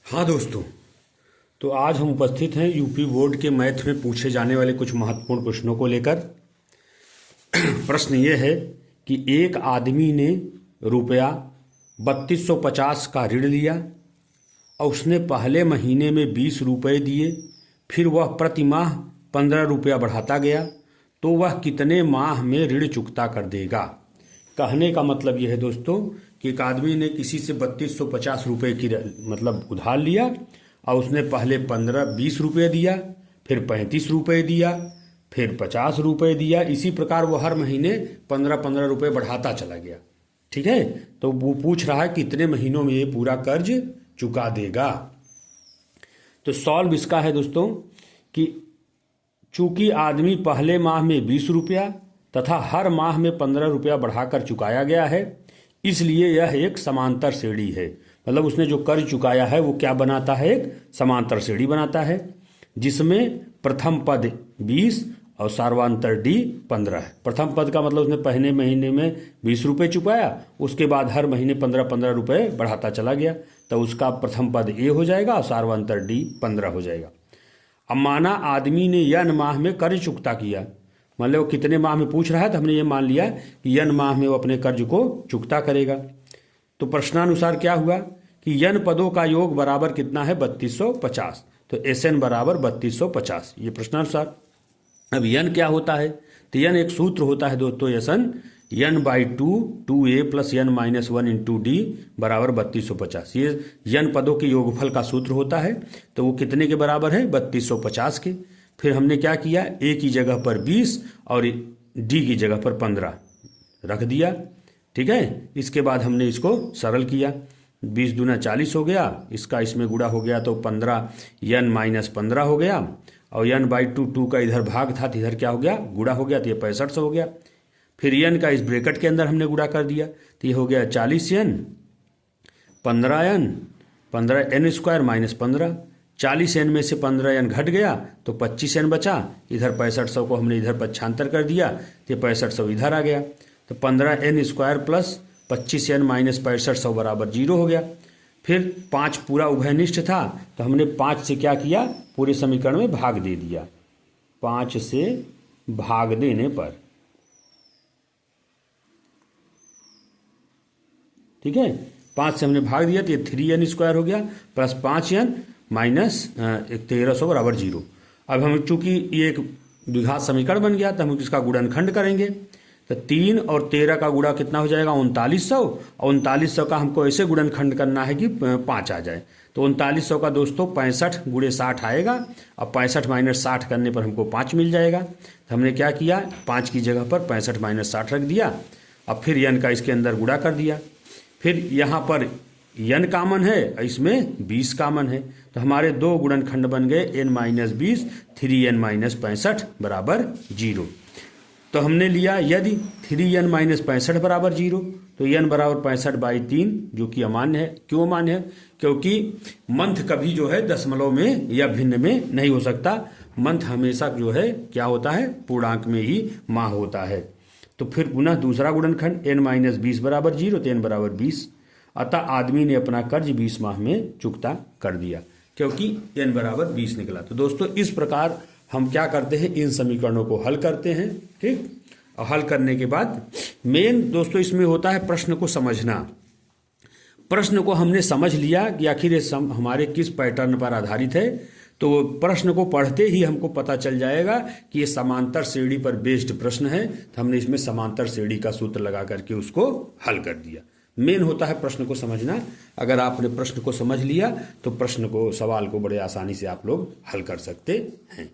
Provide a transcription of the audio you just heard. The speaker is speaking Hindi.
हाँ दोस्तों, तो आज हम उपस्थित हैं यूपी बोर्ड के मैथ में पूछे जाने वाले कुछ महत्वपूर्ण प्रश्नों को लेकर। प्रश्न ये है कि एक आदमी ने रुपया 3250 का ऋण लिया और उसने पहले महीने में 20 रुपये दिए, फिर वह प्रति माह 15 रुपया बढ़ाता गया, तो वह कितने माह में ऋण चुकता कर देगा। कहने का मतलब यह है दोस्तों कि एक आदमी ने किसी से 3250 रुपये की मतलब उधार लिया और उसने पहले 20 रुपये दिया, फिर 35 रुपये दिया, फिर 50 रुपये दिया। इसी प्रकार वो हर महीने 15 रुपये बढ़ाता चला गया। ठीक है, तो वो पूछ रहा है कि कितने महीनों में ये पूरा कर्ज चुका देगा। तो सॉल्व इसका है दोस्तों कि चूंकि आदमी पहले माह में 20 रुपया तथा हर माह में 15 रुपया बढ़ाकर चुकाया गया है, इसलिए यह एक समांतर श्रेणी है। मतलब उसने जो कर्ज चुकाया है वो क्या बनाता है, एक समांतर श्रेणी बनाता है, जिसमें प्रथम पद 20 और सार्वांतर डी 15 है। प्रथम पद का मतलब उसने पहले महीने में 20 रुपये चुकाया, उसके बाद हर महीने 15 रुपये बढ़ाता चला गया, तो उसका प्रथम पद ए हो जाएगा और सार्वांतर डी 15 हो जाएगा। अब माना आदमी ने यन माह में कर्ज चुकता किया, मतलब वो कितने माह में पूछ रहा है, तो हमने ये मान लिया कि यन माह में वो अपने कर्ज को चुकता करेगा। तो प्रश्नानुसार क्या हुआ कि यन पदों का योग बराबर कितना है, 3250, तो एस एन बराबर 3250, ये प्रश्नानुसार। अब यन क्या होता है, तो यन एक सूत्र होता है दोस्तों, S n n by 2a plus n minus 1 into d बराबर 3250। ये यन पदों के योगफल का सूत्र होता है, तो वो कितने के बराबर है, 3250 के। फिर हमने क्या किया, ए की जगह पर 20 और डी की जगह पर 15 रख दिया। ठीक है, इसके बाद हमने इसको सरल किया, 20 दूना 40 हो गया, इसका इसमें गुणा हो गया तो 15 यन माइनस 15 हो गया, और यन बाई 2 का इधर भाग था तो इधर क्या हो गया, गुणा हो गया, तो ये 6500 हो गया। फिर यन का इस ब्रैकेट के अंदर हमने गुणा कर दिया, तो ये हो गया 40 यन 15 यन 15 एन स्क्वायर माइनस 15। 40 एन में से 15 एन घट गया तो 25 एन बचा, इधर 6500 को हमने इधर पक्षांतर कर दिया, तो 6500 इधर आ गया, तो 15 n square plus 25 n minus 6500 बराबर 0 हो गया। फिर 5 पूरा उभयनिष्ठ था, तो हमने 5 से क्या किया, पूरे समीकरण में भाग दे दिया। 5 से भाग देने पर, ठीक है, 5 से हमने भाग दिया तो ये 3n स्क्वायर हो गया प्लस 5n माइनस 1300 बराबर 0। अब हम चूंकि ये एक द्विघात समीकरण बन गया तो हम इसका गुणनखंड करेंगे, तो 3 और 13 का गुणा कितना हो जाएगा, 3900, और 3900 का हमको ऐसे गुणनखंड करना है कि 5 आ जाए, तो 3900 का दोस्तों 65 गुणे 60 आएगा, और 65 माइनस 60 करने पर हमको 5 मिल जाएगा। तो हमने क्या किया, 5 की जगह पर 65 माइनस 60 रख दिया, अब फिर यन का इसके अंदर गुणा कर दिया। फिर यहाँ पर यन कामन है, इसमें 20 कामन है, तो हमारे दो गुणनखंड बन गए n माइनस 20 3n माइनस 65 बराबर 0। तो हमने लिया यदि 3n माइनस 65 बराबर 0, तो n बराबर 65/3, जो कि अमान्य है। क्यों अमान्य है, क्योंकि मंथ कभी जो है दशमलव में या भिन्न में नहीं हो सकता। मंथ हमेशा जो है क्या होता है, पूर्णांक में ही माह होता है। तो फिर पुनः दूसरा गुणनखंड n माइनस 20 बराबर 0, तो n बराबर 20, अतः आदमी ने अपना कर्ज 20 माह में चुकता कर दिया, क्योंकि n बराबर 20 निकला। तो दोस्तों इस प्रकार हम क्या करते हैं, इन समीकरणों को हल करते हैं। ठीक, और हल करने के बाद मेन दोस्तों इसमें होता है प्रश्न को समझना। प्रश्न को हमने समझ लिया कि आखिर ये हमारे किस पैटर्न पर आधारित है, तो प्रश्न को पढ़ते ही हमको पता चल जाएगा कि ये समांतर श्रेणी पर बेस्ड प्रश्न है, तो हमने इसमें समांतर श्रेणी का सूत्र लगा करके उसको हल कर दिया। मेन होता है प्रश्न को समझना। अगर आपने प्रश्न को समझ लिया तो प्रश्न को, सवाल को बड़े आसानी से आप लोग हल कर सकते हैं।